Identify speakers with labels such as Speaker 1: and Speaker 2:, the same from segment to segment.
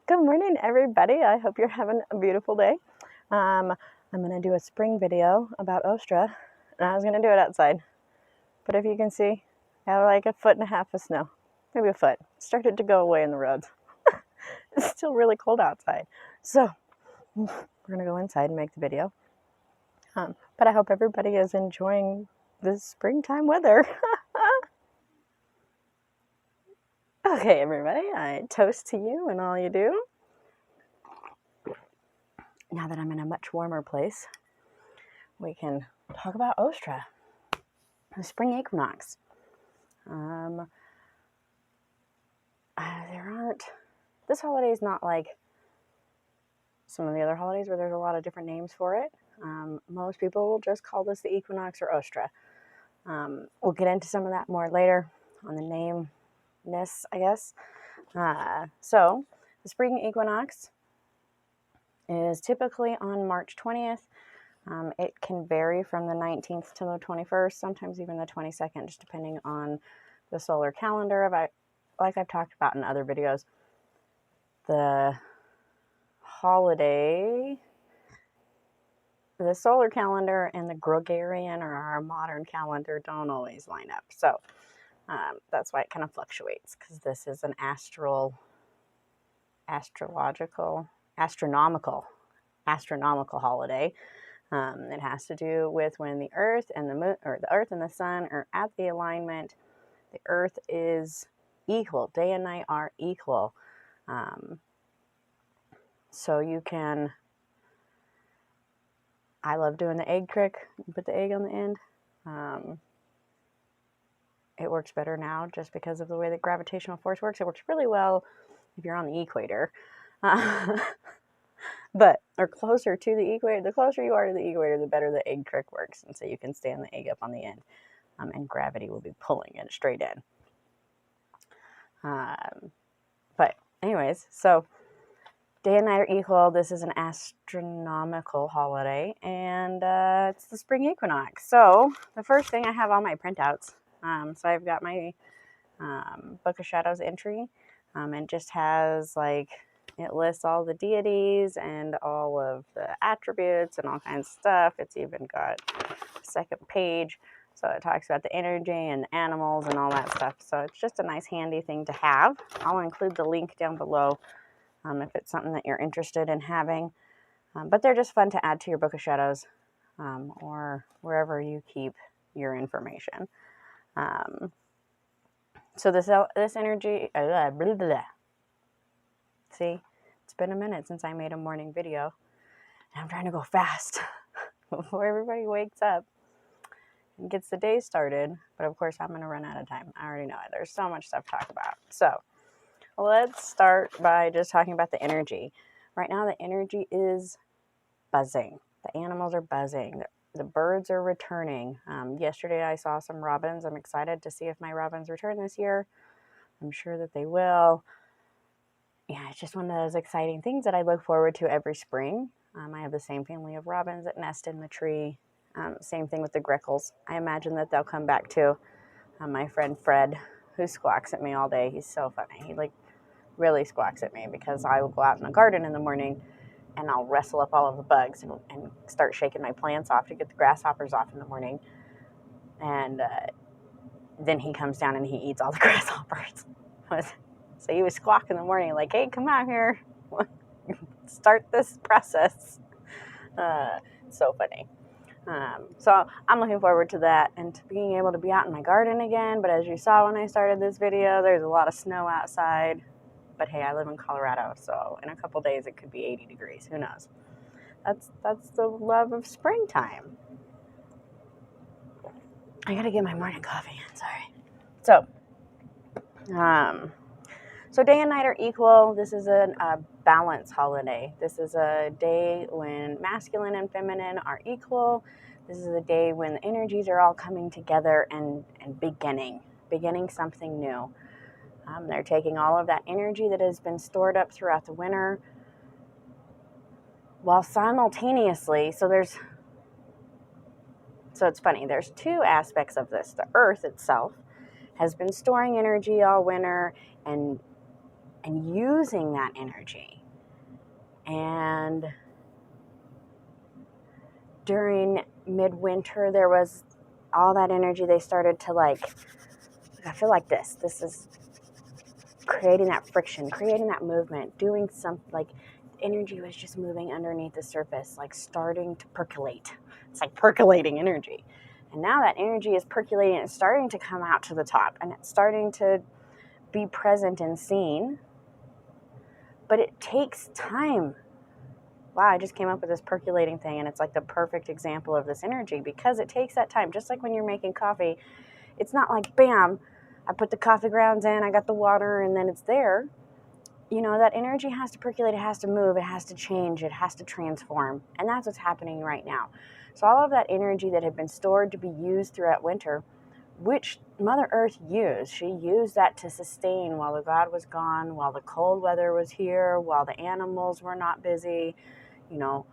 Speaker 1: Good morning, everybody. I hope you're having a beautiful day. I'm going to do a spring video about Ostara, and I was going to do it outside. But if you can see, I have like 1.5 feet of snow, maybe a foot. It started to go away in the roads. It's still really cold outside. So we're going to go inside and make the video. But I hope everybody is enjoying this springtime weather. Okay, everybody, I toast to you and all you do. Now that I'm in a much warmer place, we can talk about Ostara, the spring equinox. This holiday is not like some of the other holidays where there's a lot of different names for it. Most people will just call this the equinox or Ostara. We'll get into some of that more later on the nameness, I guess. So the spring equinox is typically on March 20th. It can vary from the 19th to the 21st, sometimes even the 22nd, just depending on the solar calendar. Like I've talked about in other videos, the holiday, the solar calendar and the Gregorian or our modern calendar don't always line up. So that's why it kind of fluctuates, because this is an astronomical holiday. It has to do with when the Earth and the Moon, or the Earth and the Sun, are at the alignment. The Earth is equal. Day and night are equal. So you can. I love doing the egg trick. You put the egg on the end. It works better now just because of the way that gravitational force works. It works really well if you're on the equator. But, or closer to the equator. The closer you are to the equator, the better the egg trick works. And so you can stand the egg up on the end. And gravity will be pulling it straight in. But anyways, so day and night are equal. This is an astronomical holiday, and it's the spring equinox. So the first thing, I have all my printouts. So I've got my Book of Shadows entry, and just has it lists all the deities and all of the attributes and all kinds of stuff. It's even got a second page. So it talks about the energy and the animals and all that stuff. So it's just a nice handy thing to have. I'll include the link down below if it's something that you're interested in having. But they're just fun to add to your Book of Shadows or wherever you keep your information. So this energy, blah, blah, blah. See, it's been a minute since I made a morning video. And I'm trying to go fast before everybody wakes up and gets the day started. But of course, I'm going to run out of time. I already know it. There's so much stuff to talk about. So let's start by just talking about the energy. Right now, the energy is buzzing. The animals are buzzing. The birds are returning. Yesterday, I saw some robins. I'm excited to see if my robins return this year. I'm sure that they will. Yeah, it's just one of those exciting things that I look forward to every spring. I have the same family of robins that nest in the tree. Same thing with the grickles. I imagine that they'll come back too. My friend Fred, who squawks at me all day, he's so funny. He really squawks at me because I will go out in the garden in the morning and I'll wrestle up all of the bugs and start shaking my plants off to get the grasshoppers off in the morning. And then he comes down and he eats all the grasshoppers. So he was squawking in the morning like, hey, come out here. Start this process. So funny. So I'm looking forward to that and to being able to be out in my garden again. But as you saw when I started this video, there's a lot of snow outside. But hey, I live in Colorado, so in a couple days it could be 80 degrees. Who knows? That's the love of springtime. I gotta get my morning coffee. Sorry. So day and night are equal. This is a balance holiday. This is a day when masculine and feminine are equal. This is a day when the energies are all coming together and beginning something new. They're taking all of that energy that has been stored up throughout the winter, while simultaneously, so it's funny, there's two aspects of this. The earth itself has been storing energy all winter and and using that energy. And during midwinter, there was all that energy. They started to like, I feel like this is creating that friction, creating that movement, doing something like energy was just moving underneath the surface, like starting to percolate. It's like percolating energy. And now that energy is percolating, it's starting to come out to the top and it's starting to be present and seen. But it takes time. Wow, I just came up with this percolating thing, and it's like the perfect example of this energy because it takes that time. Just like when you're making coffee, it's not like, bam, I put the coffee grounds in, I got the water, and then it's there. You know, that energy has to percolate, it has to move, it has to change, it has to transform. And that's what's happening right now. So all of that energy that had been stored to be used throughout winter, which Mother Earth used, she used that to sustain while the God was gone, while the cold weather was here, while the animals were not busy. You know,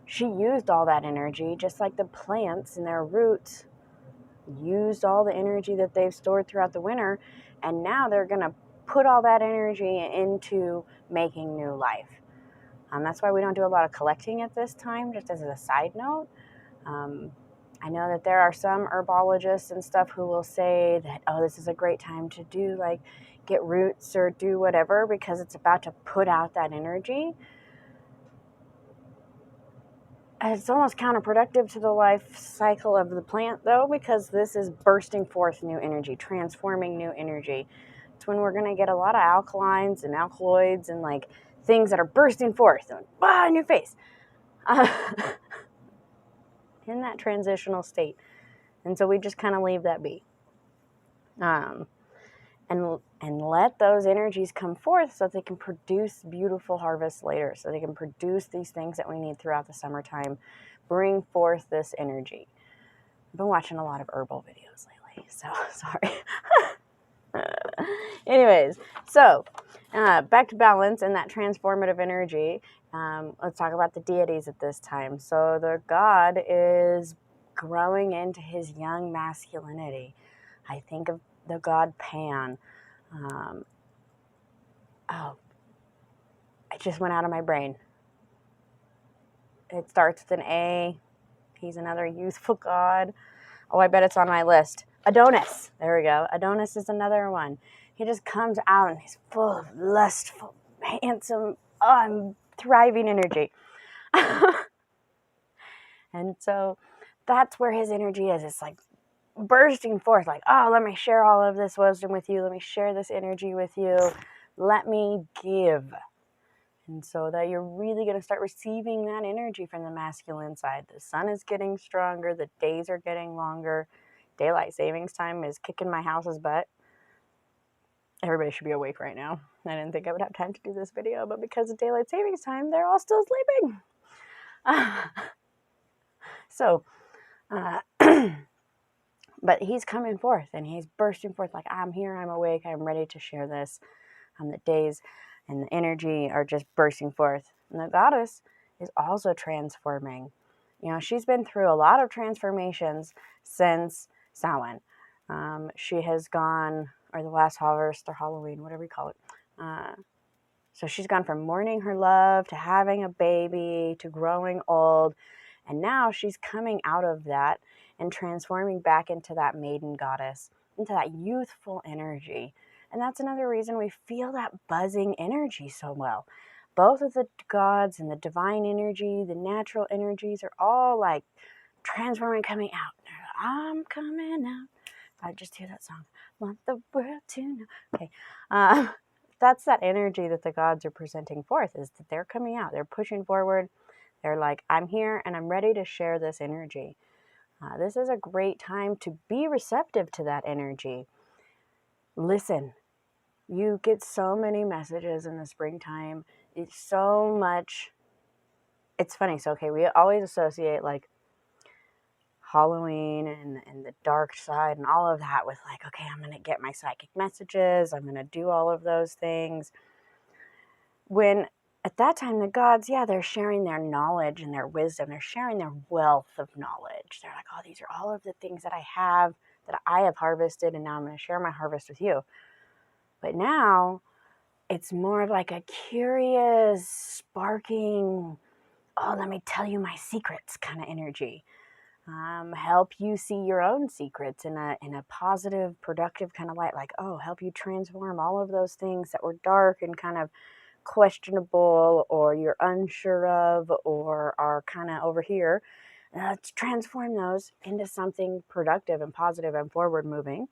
Speaker 1: she used all that energy, just like the plants and their roots used all the energy that they've stored throughout the winter, and now they're going to put all that energy into making new life. That's why we don't do a lot of collecting at this time, just as a side note. I know that there are some herbologists and stuff who will say that, oh, this is a great time to do, like, get roots or do whatever because it's about to put out that energy. It's almost counterproductive to the life cycle of the plant, though, because this is bursting forth new energy, transforming new energy. It's when we're going to get a lot of alkalines and alkaloids and like things that are bursting forth and in your face in that transitional state. And so we just kind of leave that be. And let those energies come forth so they can produce beautiful harvests later, so they can produce these things that we need throughout the summertime, bring forth this energy. I've been watching a lot of herbal videos lately, so sorry. Anyways, so back to balance and that transformative energy. Let's talk about the deities at this time. So the God is growing into his young masculinity. I think of the god Pan. It just went out of my brain. It starts with an A. He's another youthful god. Oh, I bet it's on my list. Adonis. There we go. Adonis is another one. He just comes out and he's full of lustful, handsome, thriving energy. And so that's where his energy is. It's like bursting forth, like, oh, let me share all of this wisdom with you. Let me share this energy with you. Let me give. And so that you're really going to start receiving that energy from the masculine side. The sun is getting stronger. The days are getting longer. Daylight savings time is kicking my house's butt. Everybody should be awake right now. I didn't think I would have time to do this video, but because of daylight savings time, they're all still sleeping. But he's coming forth and he's bursting forth like, I'm here, I'm awake, I'm ready to share this. The days and the energy are just bursting forth. And the goddess is also transforming. You know, she's been through a lot of transformations since Samhain. She has gone, or the last harvest or Halloween, whatever you call it. So she's gone from mourning her love to having a baby to growing old. And now she's coming out of that and transforming back into that maiden goddess, into that youthful energy. And that's another reason we feel that buzzing energy so well. Both of the gods and the divine energy, the natural energies are all like transforming, coming out. I'm coming out. I just hear that song. Want the world to know. Okay. That's that energy that the gods are presenting forth, is that they're coming out. They're pushing forward. They're like, I'm here and I'm ready to share this energy. This is a great time to be receptive to that energy. Listen. You get so many messages in the springtime. It's so much. It's funny. So, okay, we always associate like Halloween and the dark side and all of that with like, okay, I'm going to get my psychic messages. I'm going to do all of those things. When at that time, the gods, yeah, they're sharing their knowledge and their wisdom. They're sharing their wealth of knowledge. They're like, oh, these are all of the things that I have harvested, and now I'm going to share my harvest with you. But now it's more of like a curious, sparking, oh, let me tell you my secrets kind of energy. Help you see your own secrets in a positive, productive kind of light. Like, oh, help you transform all of those things that were dark and kind of questionable, or you're unsure of, or are kind of over here. Let's transform those into something productive and positive and forward moving.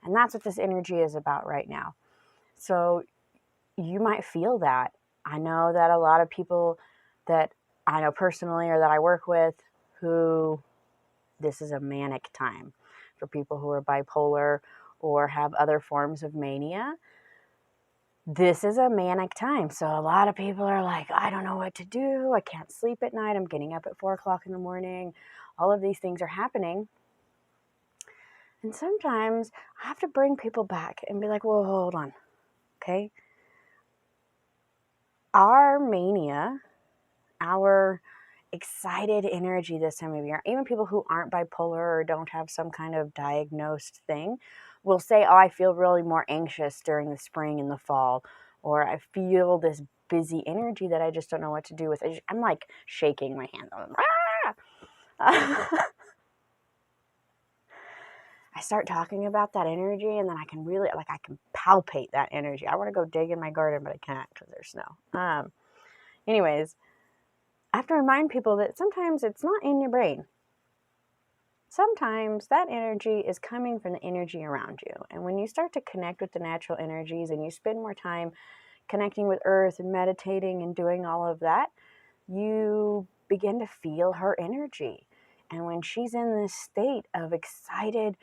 Speaker 1: And that's what this energy is about right now. So you might feel that. I know that a lot of people that I know personally or that I work with, who this is a manic time for people who are bipolar or have other forms of mania. This is a manic time. So a lot of people are like, I don't know what to do. I can't sleep at night. I'm getting up at 4 o'clock in the morning. All of these things are happening. And sometimes I have to bring people back and be like, well, hold on. Okay. Our mania, our excited energy this time of year, even people who aren't bipolar or don't have some kind of diagnosed thing, will say, oh, I feel really more anxious during the spring and the fall, or I feel this busy energy that I just don't know what to do with. I'm like shaking my hands. I start talking about that energy, and then I can really, like, I can palpate that energy. I want to go dig in my garden, but I can't because there's snow. Anyways, I have to remind people that sometimes it's not in your brain. Sometimes that energy is coming from the energy around you. And when you start to connect with the natural energies and you spend more time connecting with Earth and meditating and doing all of that, you begin to feel her energy. And when she's in this state of excited,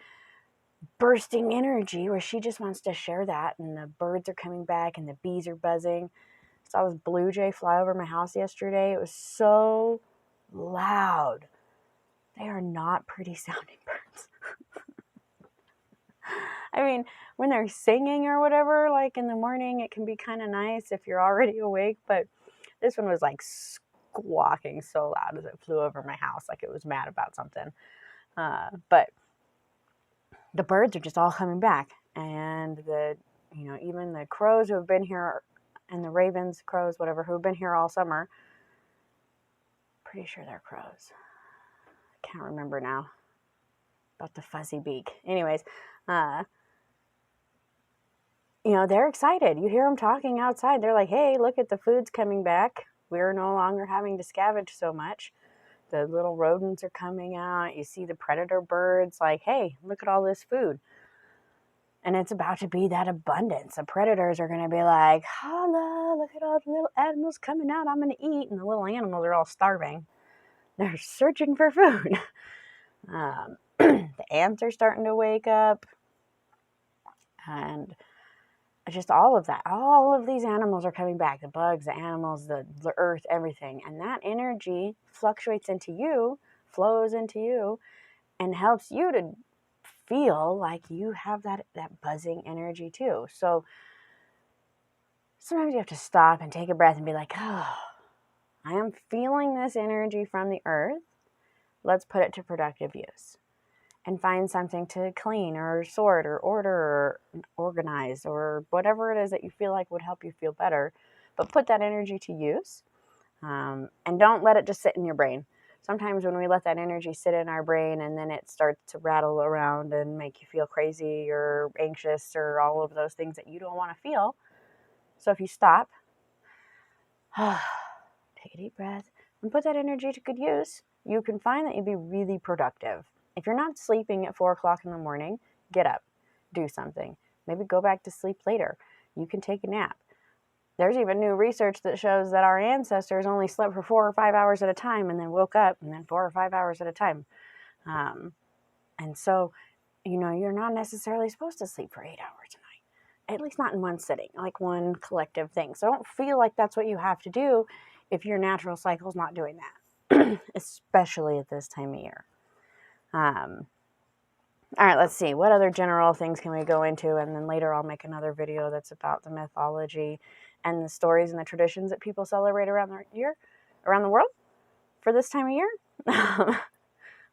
Speaker 1: bursting energy where she just wants to share that, and the birds are coming back and the bees are buzzing. I saw this blue jay fly over my house yesterday. It was so loud. They are not pretty sounding birds. I mean, when they're singing or whatever, like in the morning, it can be kind of nice if you're already awake, but this one was like squawking so loud as it flew over my house, like it was mad about something. But the birds are just all coming back, and even the crows who have been here, and the ravens, crows, whatever, who have been here all summer. Pretty sure they're crows. I can't remember now about the fuzzy beak. Anyways, they're excited. You hear them talking outside. They're like, hey, look at the food's coming back. We're no longer having to scavenge so much. The little rodents are coming out. You see the predator birds like, hey, look at all this food. And it's about to be that abundance. The predators are going to be like, holla, look at all the little animals coming out. I'm going to eat. And the little animals are all starving. They're searching for food. The ants are starting to wake up. And just all of that. All of these animals are coming back. The bugs, the animals, the earth, everything. And that energy fluctuates into you, flows into you, and helps you to feel like you have that buzzing energy too. So sometimes you have to stop and take a breath and be like, oh, I am feeling this energy from the earth. Let's put it to productive use. And find something to clean or sort or order or organize or whatever it is that you feel like would help you feel better. But put that energy to use, and don't let it just sit in your brain. Sometimes when we let that energy sit in our brain and then it starts to rattle around and make you feel crazy or anxious or all of those things that you don't want to feel. So if you stop, take a deep breath, and put that energy to good use, you can find that you'll be really productive. If you're not sleeping at 4 o'clock in the morning, get up, do something. Maybe go back to sleep later. You can take a nap. There's even new research that shows that our ancestors only slept for 4 or 5 hours at a time and then woke up, and then 4 or 5 hours at a time. And so, you're not necessarily supposed to sleep for 8 hours a night, at least not in one sitting, like one collective thing. So don't feel like that's what you have to do if your natural cycle's not doing that, especially at this time of year. All right, let's see. What other general things can we go into? And then later I'll make another video that's about the mythology and the stories and the traditions that people celebrate around the world for this time of year.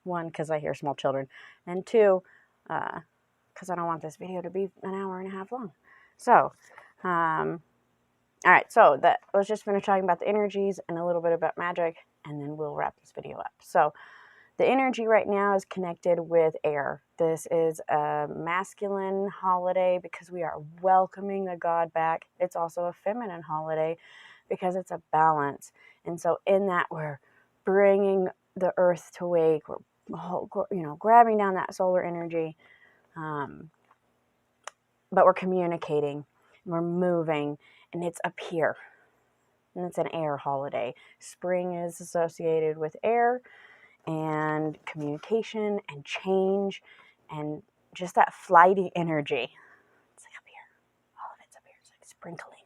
Speaker 1: One, because I hear small children. And two, because I don't want this video to be an hour and a half long. So, All right, so let's just finish talking about the energies and a little bit about magic, and then we'll wrap this video up. So the energy right now is connected with air. This is a masculine holiday because we are welcoming the god back. It's also a feminine holiday because it's a balance. And so in that, we're bringing the earth to wake. We're, grabbing down that solar energy. But we're communicating, we're moving, and it's up here. And it's an air holiday. Spring is associated with air and communication and change and just that flighty energy. It's like up here. All of it's up here. It's like sprinkling.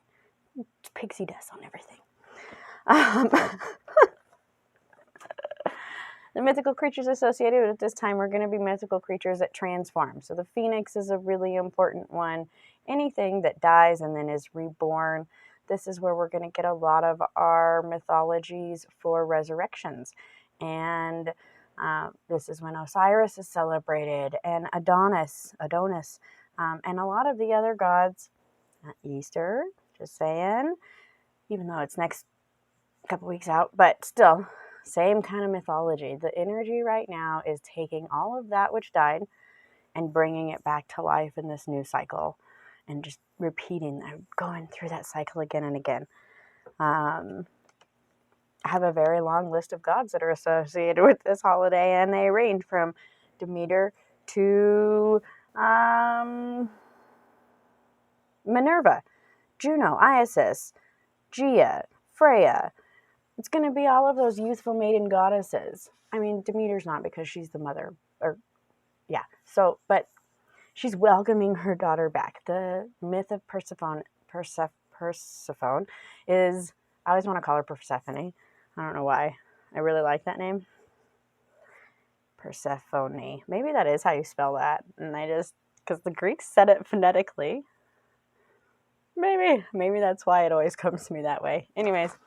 Speaker 1: It's pixie dust on everything. The mythical creatures associated with this time are going to be mythical creatures that transform. So the phoenix is a really important one. Anything that dies and then is reborn. This is where we're going to get a lot of our mythologies for resurrections. And this is when Osiris is celebrated, and Adonis, and a lot of the other gods. Easter, just saying, even though it's next couple weeks out, but still, same kind of mythology. The energy right now is taking all of that which died and bringing it back to life in this new cycle, and just repeating that, going through that cycle again and again. I have a very long list of gods that are associated with this holiday, and they range from Demeter to Minerva, Juno, Isis, Gaia, Freya. It's going to be all of those youthful maiden goddesses. I mean, Demeter's not, because she's the mother, but she's welcoming her daughter back. The myth of Persephone is, I always want to call her Persephone. I don't know why. I really like that name. Persephone. Maybe that is how you spell that. And because the Greeks said it phonetically. Maybe that's why it always comes to me that way. Anyways,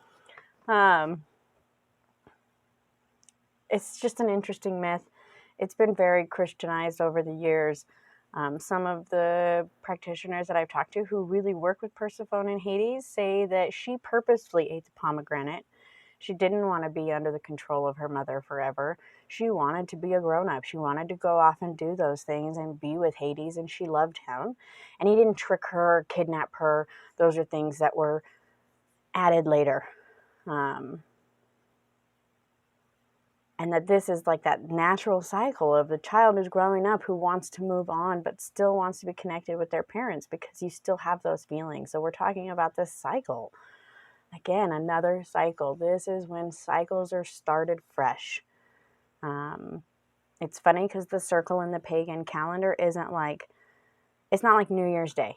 Speaker 1: it's just an interesting myth. It's been very Christianized over the years. Some of the practitioners that I've talked to who really work with Persephone and Hades say that she purposefully ate the pomegranate. She didn't want to be under the control of her mother forever. She wanted to be a grown-up. She wanted to go off and do those things and be with Hades, and she loved him. And he didn't trick her or kidnap her. Those are things that were added later. And that this is like that natural cycle of the child who's growing up who wants to move on but still wants to be connected with their parents, because you still have those feelings. So we're talking about this cycle. Again, another cycle. This is when cycles are started fresh. It's funny because the circle in the pagan calendar it's not like New Year's Day,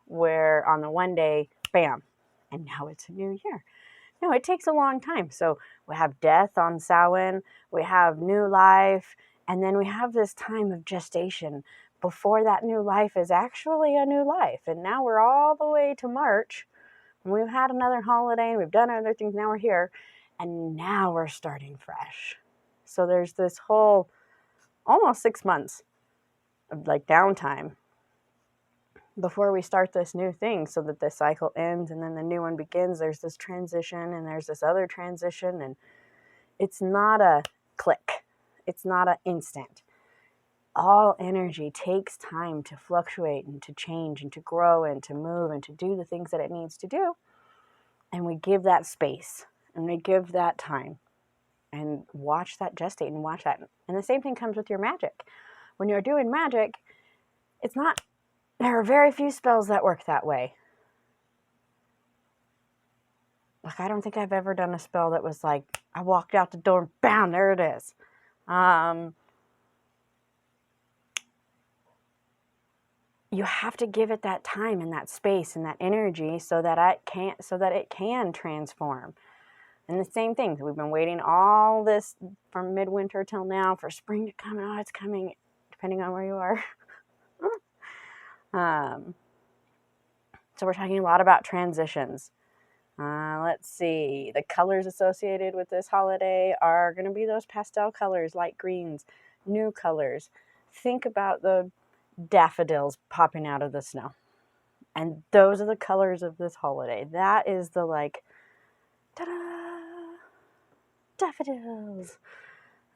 Speaker 1: where on the one day, bam, and now it's a new year. No, it takes a long time. So we have death on Samhain, we have new life, and then we have this time of gestation before that new life is actually a new life. And now we're all the way to March, and we've had another holiday, and we've done other things, now we're here, and now we're starting fresh. So there's this whole almost 6 months of like downtime before we start this new thing, so that the cycle ends and then the new one begins. There's this transition and there's this other transition, and it's not a click. It's not an instant. All energy takes time to fluctuate and to change and to grow and to move and to do the things that it needs to do. And we give that space and we give that time and watch that gestate and watch that. And the same thing comes with your magic. When you're doing magic, there are very few spells that work that way. Like, I don't think I've ever done a spell that was like, I walked out the door and bam, there it is. You have to give it that time and that space and that energy so that it can transform. And the same thing, we've been waiting all this from midwinter till now for spring to come. Oh, it's coming, depending on where you are. So we're talking a lot about transitions. Let's see. The colors associated with this holiday are going to be those pastel colors, light greens, new colors. Think about the daffodils popping out of the snow. And those are the colors of this holiday. That is the like, ta-da, daffodils.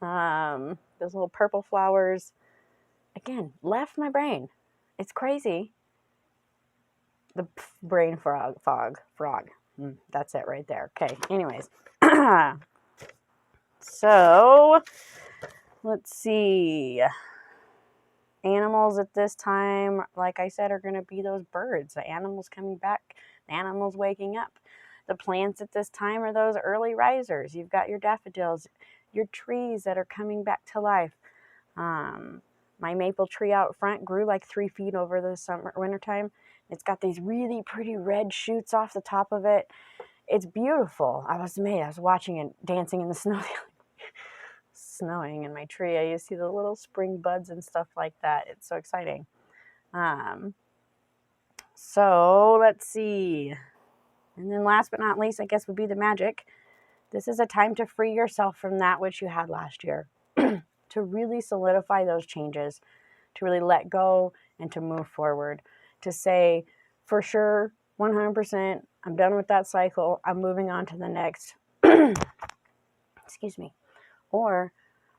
Speaker 1: Those little purple flowers. Again, left my brain. It's crazy. The brain frog. That's it right there. Okay, anyways. So, let's see. Animals at this time, like I said, are going to be those birds. The animals coming back. The animals waking up. The plants at this time are those early risers. You've got your daffodils, your trees that are coming back to life. My maple tree out front grew like 3 feet over the wintertime. It's got these really pretty red shoots off the top of it. It's beautiful. I was amazed. I was watching it dancing in the snow. Snowing in my tree. You see the little spring buds and stuff like that. It's so exciting. So let's see. And then last but not least, I guess, would be the magic. This is a time to free yourself from that which you had last year. To really solidify those changes. To really let go and to move forward. To say, for sure, 100%, I'm done with that cycle. I'm moving on to the next. Excuse me. Or,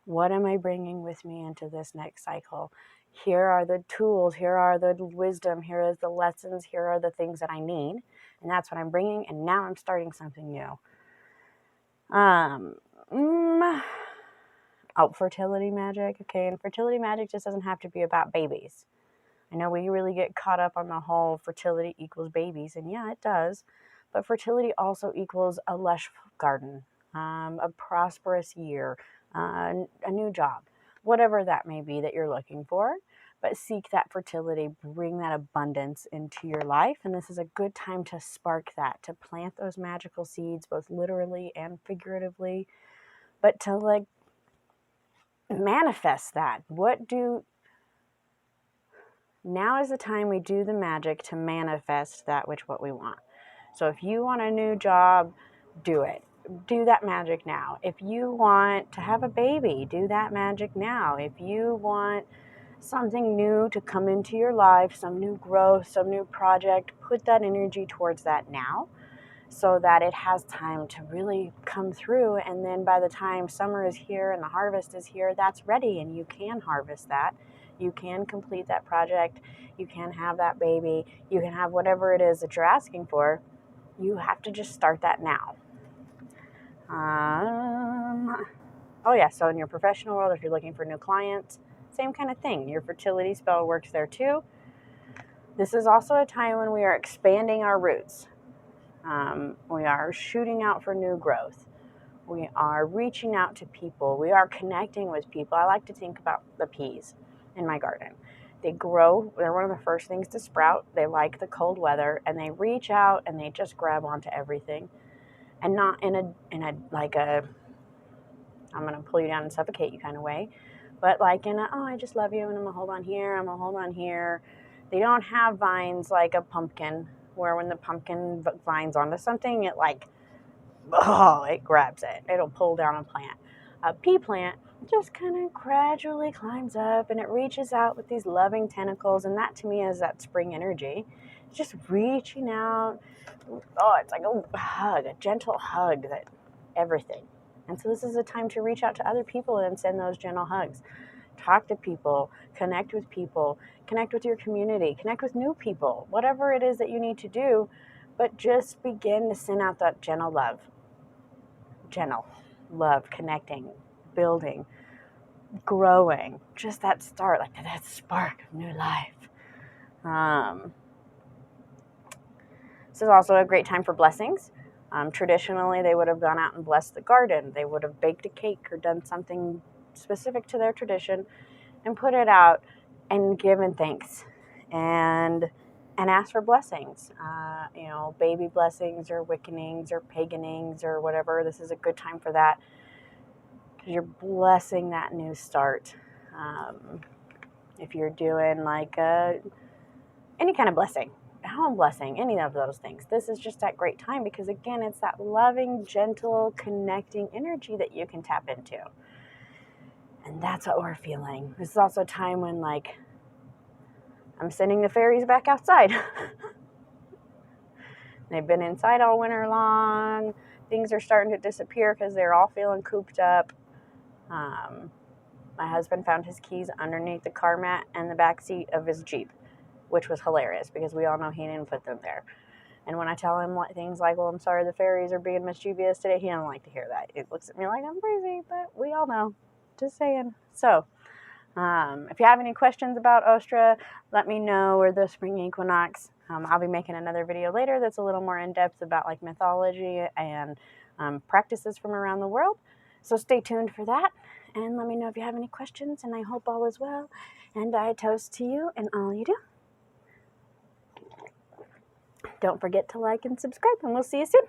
Speaker 1: what am I bringing with me into this next cycle? Here are the tools. Here are the wisdom. Here is the lessons. Here are the things that I need. And that's what I'm bringing. And now I'm starting something new. Fertility magic. Okay, and fertility magic just doesn't have to be about babies. I know we really get caught up on the whole fertility equals babies. And yeah, it does. But fertility also equals a lush garden, a prosperous year, a new job, whatever that may be that you're looking for. But seek that fertility, bring that abundance into your life. And this is a good time to spark that, to plant those magical seeds, both literally and figuratively, but to like manifest that. Now is the time we do the magic to manifest that what we want. So if you want a new job, do it. Do that magic now. If you want to have a baby, do that magic now. If you want something new to come into your life, some new growth, some new project, put that energy towards that now so that it has time to really come through. And then by the time summer is here and the harvest is here, that's ready and you can harvest that. You can complete that project. You can have that baby. You can have whatever it is that you're asking for. You have to just start that now. So in your professional world, if you're looking for new clients, same kind of thing. Your fertility spell works there too. This is also a time when we are expanding our roots. We are shooting out for new growth. We are reaching out to people. We are connecting with people. I like to think about the peas in my garden. They grow. They're one of the first things to sprout. They like the cold weather, and they reach out and they just grab onto everything, and not in a like a I'm going to pull you down and suffocate you kind of way, but like in a, oh, I just love you and I'm going to hold on here, I'm going to hold on here. They don't have vines like a pumpkin, where when the pumpkin vines onto something, it like, oh, it grabs it. It'll pull down a plant. A pea plant just kind of gradually climbs up and it reaches out with these loving tentacles, and that to me is that spring energy. It's just reaching out. Oh, it's like a hug, a gentle hug, that everything. And so this is a time to reach out to other people and send those gentle hugs. Talk to people, connect with your community, connect with new people, whatever it is that you need to do, but just begin to send out that gentle love. Gentle love, connecting, building, growing, just that start, like that spark of new life. This is also a great time for blessings. Traditionally, they would have gone out and blessed the garden. They would have baked a cake or done something specific to their tradition and put it out and given thanks and ask for blessings. Baby blessings or wiccanings or paganings or whatever. This is a good time for that because you're blessing that new start. If you're doing like any kind of blessing, home blessing, any of those things, this is just that great time because, again, it's that loving, gentle, connecting energy that you can tap into. And that's what we're feeling. This is also a time when, like, I'm sending the fairies back outside. They've been inside all winter long. Things are starting to disappear because they're all feeling cooped up. My husband found his keys underneath the car mat and the back seat of his Jeep, which was hilarious because we all know he didn't put them there. And when I tell him things like, well, I'm sorry the fairies are being mischievous today, he doesn't like to hear that. It looks at me like I'm crazy, but we all know. Just saying. So, if you have any questions about Ostara, let me know, or the spring equinox. I'll be making another video later that's a little more in-depth about like mythology and practices from around the world. So stay tuned for that, and let me know if you have any questions, and I hope all is well. And I toast to you and all you do. Don't forget to like and subscribe, and we'll see you soon.